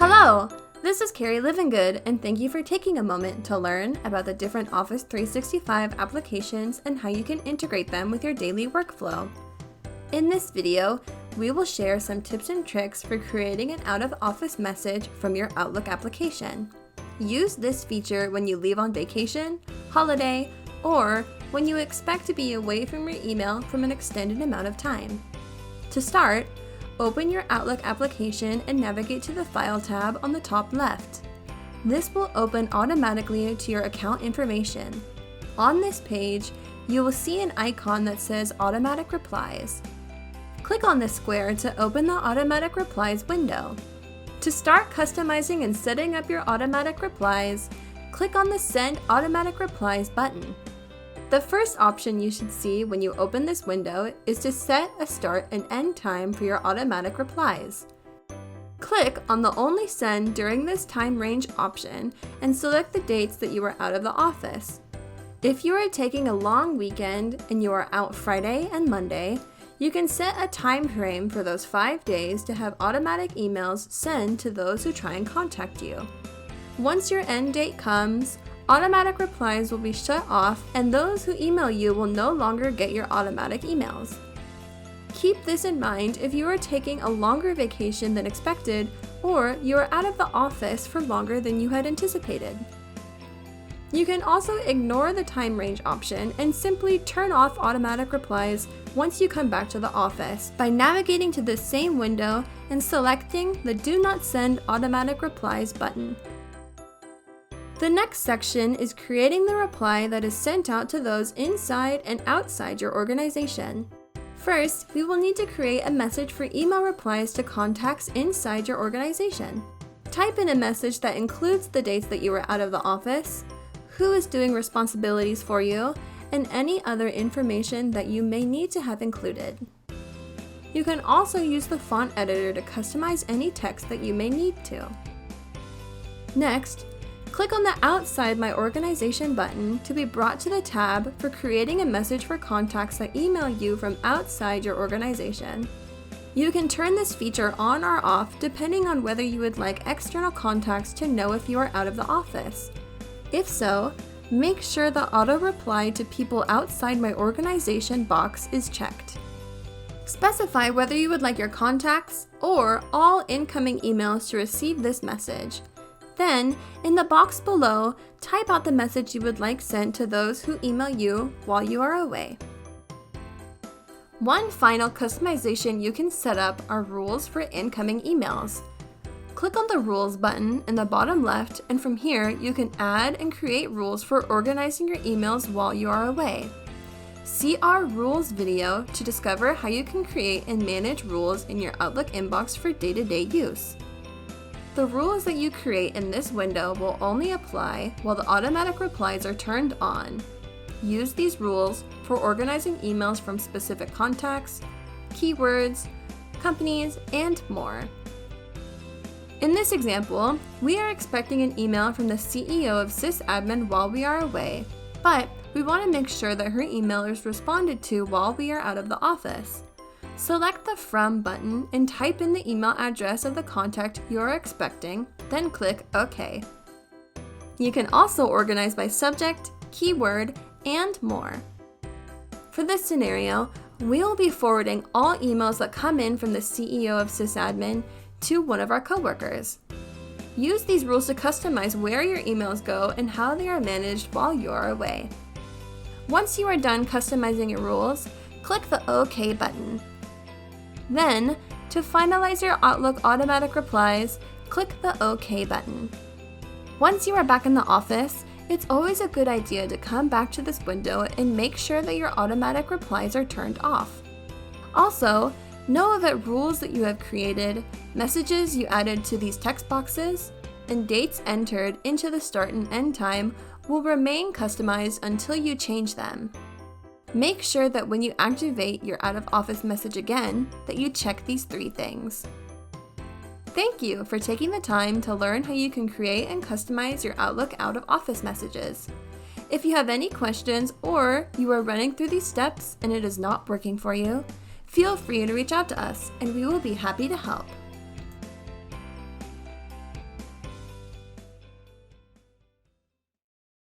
Hello! This is Carrie Livingood, and thank you for taking a moment to learn about the different Office 365 applications and how you can integrate them with your daily workflow. In this video, we will share some tips and tricks for creating an out-of-office message from your Outlook application. Use this feature when you leave on vacation, holiday, or when you expect to be away from your email from an extended amount of time. To start, open your Outlook application and navigate to the File tab on the top left. This will open automatically to your account information. On this page, you will see an icon that says Automatic Replies. Click on this square to open the Automatic Replies window. To start customizing and setting up your automatic replies, click on the Send Automatic Replies button. The first option you should see when you open this window is to set a start and end time for your automatic replies. Click on the Only Send During This Time Range option and select the dates that you are out of the office. If you are taking a long weekend and you are out Friday and Monday, you can set a time frame for those 5 days to have automatic emails sent to those who try and contact you. Once your end date comes, automatic replies will be shut off and those who email you will no longer get your automatic emails. Keep this in mind if you are taking a longer vacation than expected or you are out of the office for longer than you had anticipated. You can also ignore the time range option and simply turn off automatic replies once you come back to the office by navigating to this same window and selecting the Do Not Send Automatic Replies button. The next section is creating the reply that is sent out to those inside and outside your organization. First, we will need to create a message for email replies to contacts inside your organization. Type in a message that includes the dates that you were out of the office, who is doing responsibilities for you, and any other information that you may need to have included. You can also use the font editor to customize any text that you may need to. Next, click on the Outside My Organization button to be brought to the tab for creating a message for contacts that email you from outside your organization. You can turn this feature on or off depending on whether you would like external contacts to know if you are out of the office. If so, make sure the Auto Reply to People Outside My Organization box is checked. Specify whether you would like your contacts or all incoming emails to receive this message. Then, in the box below, type out the message you would like sent to those who email you while you are away. One final customization you can set up are rules for incoming emails. Click on the Rules button in the bottom left, and from here you can add and create rules for organizing your emails while you are away. See our Rules video to discover how you can create and manage rules in your Outlook inbox for day-to-day use. The rules that you create in this window will only apply while the automatic replies are turned on. Use these rules for organizing emails from specific contacts, keywords, companies, and more. In this example, we are expecting an email from the CEO of SisAdmin while we are away, but we want to make sure that her email is responded to while we are out of the office. Select the From button and type in the email address of the contact you are expecting, then click OK. You can also organize by subject, keyword, and more. For this scenario, we will be forwarding all emails that come in from the CEO of SisAdmin to one of our coworkers. Use these rules to customize where your emails go and how they are managed while you are away. Once you are done customizing your rules, click the OK button. Then, to finalize your Outlook automatic replies, click the OK button. Once you are back in the office, it's always a good idea to come back to this window and make sure that your automatic replies are turned off. Also, know that rules that you have created, messages you added to these text boxes, and dates entered into the start and end time will remain customized until you change them. Make sure that when you activate your out-of-office message again, that you check these 3 things. Thank you for taking the time to learn how you can create and customize your Outlook out-of-office messages. If you have any questions or you are running through these steps and it is not working for you, feel free to reach out to us and we will be happy to help.